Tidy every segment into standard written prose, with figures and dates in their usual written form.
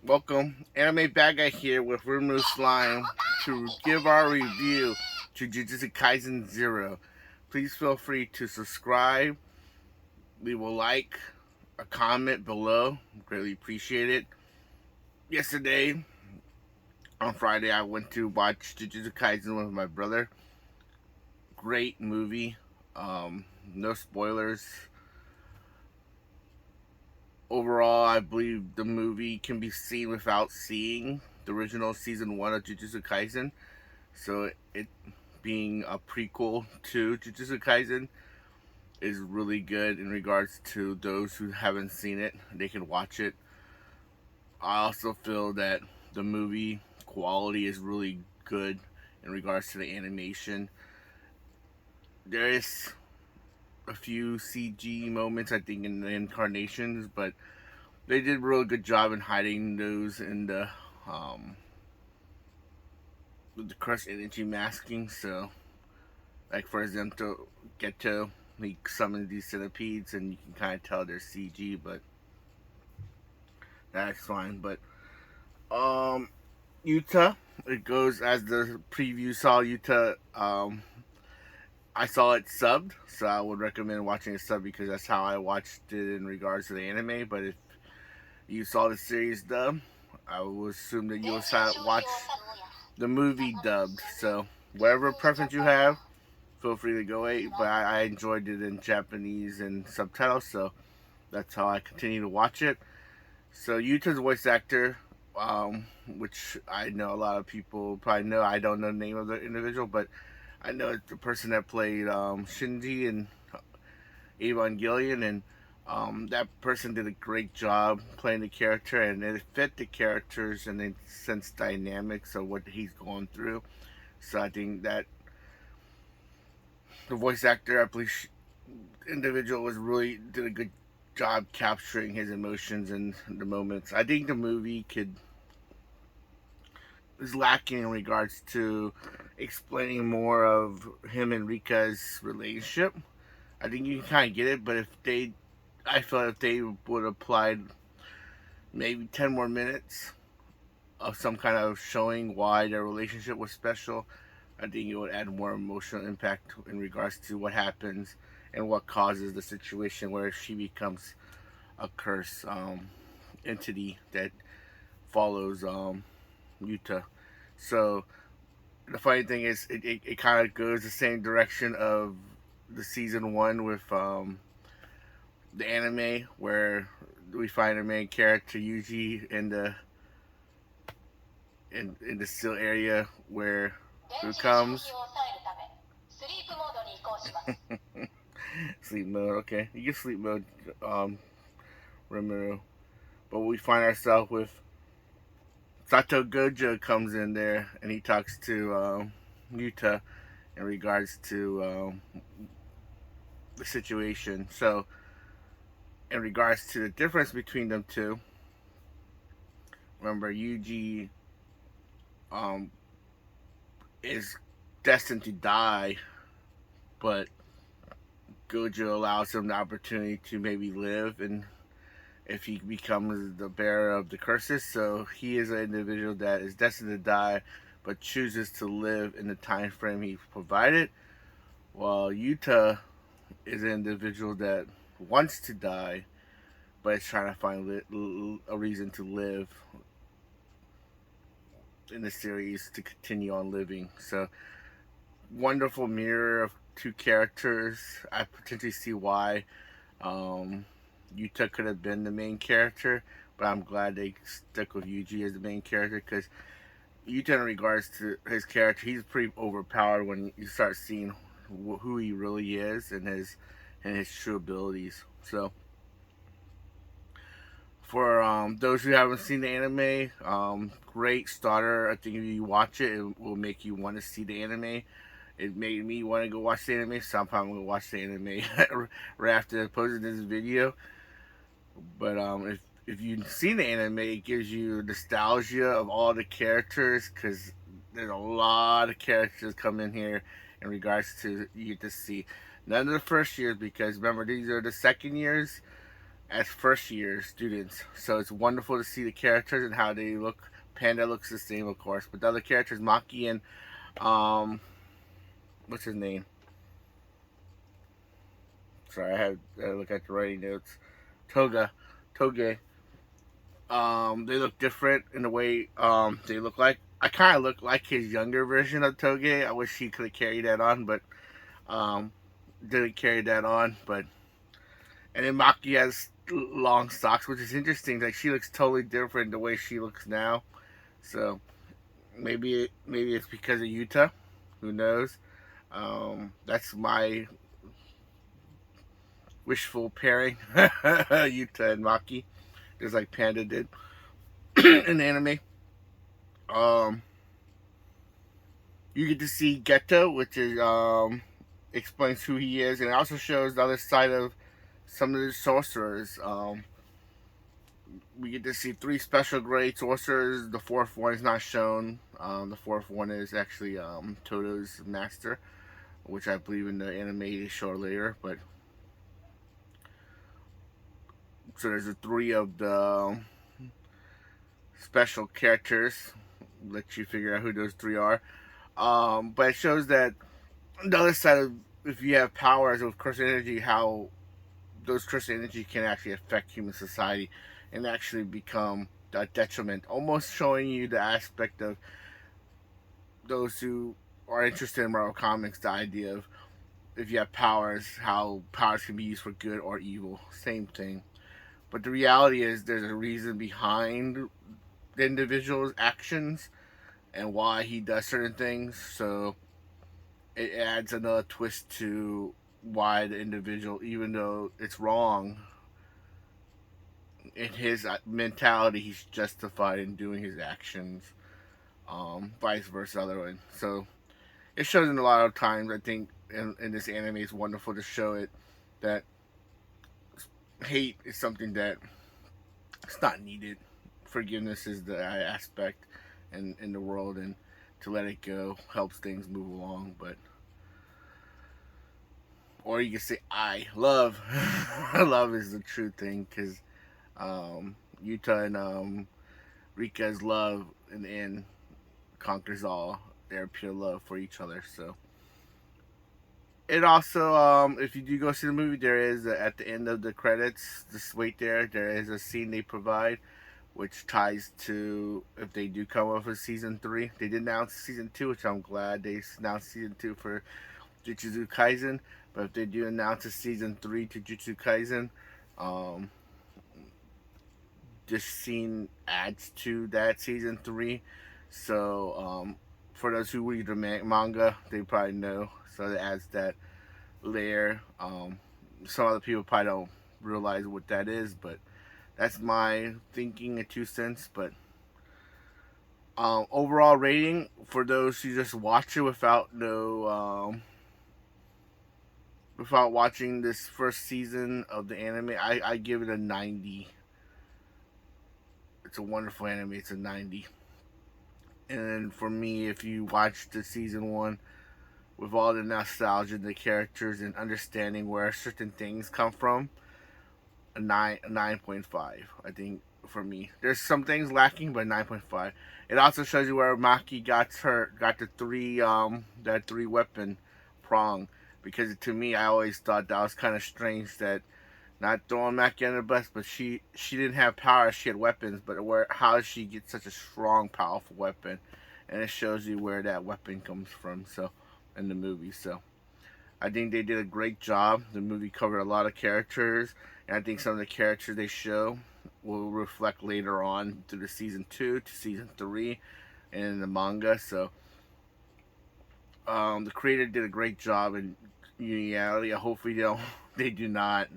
Welcome, AnimeBadGuy here with Rimuru Slime to give our review to Jujutsu Kaisen 0. Please feel free to subscribe, leave a like, a comment below. Greatly appreciate it. Yesterday, on Friday, I went to watch Jujutsu Kaisen with my brother. Great movie. No spoilers. Overall, I believe the movie can be seen without seeing the original season 1 of Jujutsu Kaisen. So it being a prequel to Jujutsu Kaisen is really good in regards to those who haven't seen it. They can watch it. I also feel that the movie quality is really good in regards to the animation. There is a few CG moments, I think, in the incarnations, but they did a really good job in hiding those in the crushed energy masking. So, like for example, Geto, he summons these centipedes, and you can kind of tell they're CG, but that's fine. But Yuta, it goes as the preview saw. Yuta, I saw it subbed, so I would recommend watching it subbed because that's how I watched it in regards to the anime. But if you saw the series dubbed, I would assume that you will watch the movie dubbed. So whatever preference you have, feel free to go ahead. But I enjoyed it in Japanese and subtitles, so that's how I continue to watch it. So Yuta's voice actor, which I know a lot of people probably know. I don't know the name of the individual, but I know it's the person that played Shinji in Evangelion, and that person did a great job playing the character, and it fit the characters and the sense dynamics of what he's going through. So I think that the voice actor, I believe, individual was really did a good job capturing his emotions and the moments. I think the movie is lacking in regards to explaining more of him and Rika's relationship. I think you can kind of get it, but I feel if they would have applied maybe 10 more minutes of some kind of showing why their relationship was special, I think it would add more emotional impact in regards to what happens and what causes the situation where she becomes a curse entity that follows Yuta. So the funny thing is, it kind of goes the same direction of the season 1 with the anime, where we find our main character Yuichi in the still area where who comes sleep mode. Okay, you get sleep mode, Rimuru. But we find ourselves with Satoru Gojo comes in there, and he talks to Yuta in regards to the situation. So, in regards to the difference between them two, remember Yuji is destined to die, but Gojo allows him the opportunity to maybe live, and if he becomes the bearer of the curses. So he is an individual that is destined to die, but chooses to live in the time frame he provided, while Yuta is an individual that wants to die, but is trying to find a reason to live in the series to continue on living. So wonderful mirror of two characters. I potentially see why Yuta could have been the main character, but I'm glad they stuck with Yuji as the main character, because Yuta, in regards to his character, he's pretty overpowered when you start seeing who he really is and his true abilities. So for those who haven't seen the anime, great starter. I think if you watch it, it will make you want to see the anime. It made me want to go watch the anime, so I'm probably going to watch the anime right after posting this video. But if you've seen the anime, it gives you nostalgia of all the characters, because there's a lot of characters come in here in regards to you get to see. None of the first years, because remember, these are the second years as first year students. So it's wonderful to see the characters and how they look. Panda looks the same, of course, but the other characters, Maki and um, what's his name? Sorry, I had to look at the writing notes. Toge. They look different in the way they look like. I kind of look like his younger version of Toge. I wish he could have carried that on, but um, didn't carry that on. But and then Maki has long socks, which is interesting. Like she looks totally different the way she looks now. So maybe it's because of Yuta. Who knows? That's my wishful pairing, Yuta and Maki, just like Panda did in anime. Um, you get to see Geto, which is explains who he is, and it also shows the other side of some of the sorcerers. We get to see three special grade sorcerers. The fourth one is not shown. The fourth one is actually Toto's master, which I believe in the anime they show later. But so there's the three of the special characters. Let you figure out who those three are. But it shows that the other side of if you have powers of crystal energy, how those crystal energy can actually affect human society and actually become a detriment, almost showing you the aspect of those who are interested in Marvel Comics, the idea of if you have powers, how powers can be used for good or evil. Same thing. But the reality is there's a reason behind the individual's actions and why he does certain things. So it adds another twist to why the individual, even though it's wrong, in his mentality, he's justified in doing his actions. Vice versa, other way. So it shows in a lot of times. I think in this anime, it's wonderful to show it that hate is something that it's not needed. Forgiveness is the aspect in the world, and to let it go helps things move along. But or you can say I love. Love is the true thing because Yuta and Rika's love in the end conquers all. Their pure love for each other. So it also, if you do go see the movie, there is at the end of the credits. Just wait there. There is a scene they provide, which ties to if they do come up with season 3. They did announce season 2, which I'm glad they announced season 2 for Jujutsu Kaisen. But if they do announce a season 3 to Jujutsu Kaisen, this scene adds to that season 3. So for those who read the manga, they probably know. So it adds that layer. Some other people probably don't realize what that is, but that's my thinking and 2 cents. But overall rating for those who just watch it without without watching this first season of the anime, I give it a 90. It's a wonderful anime. It's a 90. And for me, if you watch the season 1 with all the nostalgia, the characters, and understanding where certain things come from, a 9.5. I think for me, there's some things lacking, but 9.5. It also shows you where Maki got the that 3 weapon prong. Because to me, I always thought that was kind of strange that not throwing Maki under the bus, but she didn't have power, she had weapons, but how does she get such a strong, powerful weapon? And it shows you where that weapon comes from. So in the movie, so I think they did a great job. The movie covered a lot of characters, and I think some of the characters they show will reflect later on through the season 2 to season 3 and in the manga. So the creator did a great job in reality. Hopefully they do not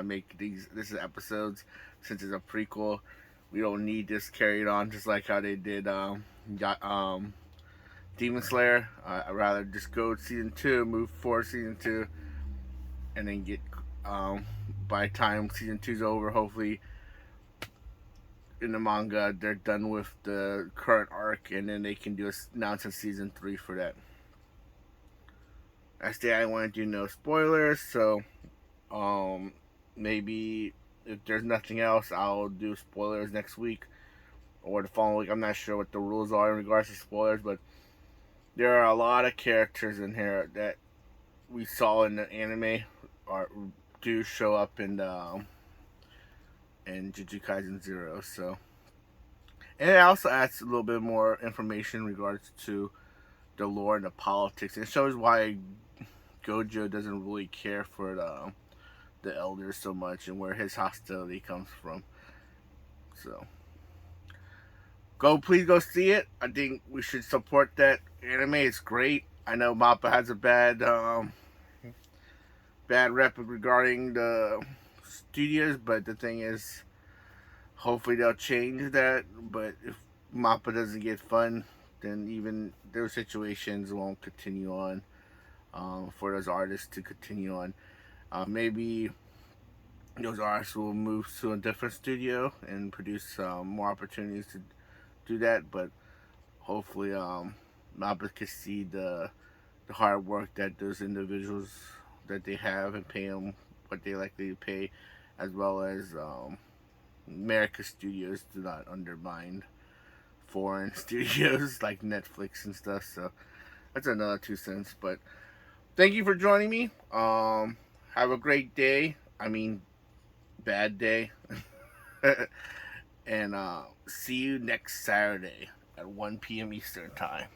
make this is episodes, since it's a prequel. We don't need this carried on just like how they did Demon Slayer. I'd rather just go to season 2, move forward season 2, and then get by the time season 2's over, hopefully in the manga they're done with the current arc, and then they can announce a season 3 for that. I want to do no spoilers, so maybe if there's nothing else, I'll do spoilers next week or the following week. I'm not sure what the rules are in regards to spoilers, but there are a lot of characters in here that we saw in the anime or do show up in Jujutsu Kaisen 0. So, and it also adds a little bit more information in regards to the lore and the politics. It shows why Gojo doesn't really care for the elders so much and where his hostility comes from. So, please go see it. I think we should support that anime. It's great. I know Mappa has a bad rep regarding the studios, but the thing is, hopefully they'll change that. But if Mappa doesn't get fun, then even those situations won't continue on for those artists to continue on. Maybe those artists will move to a different studio and produce more opportunities to do that. But hopefully, Mappa can see the hard work that those individuals that they have and pay them what they likely to pay, as well as America studios do not undermine foreign studios like Netflix and stuff. So that's another 2 cents. But thank you for joining me. Have a great day. I mean, bad day. And see you next Saturday at 1 p.m. Eastern Time.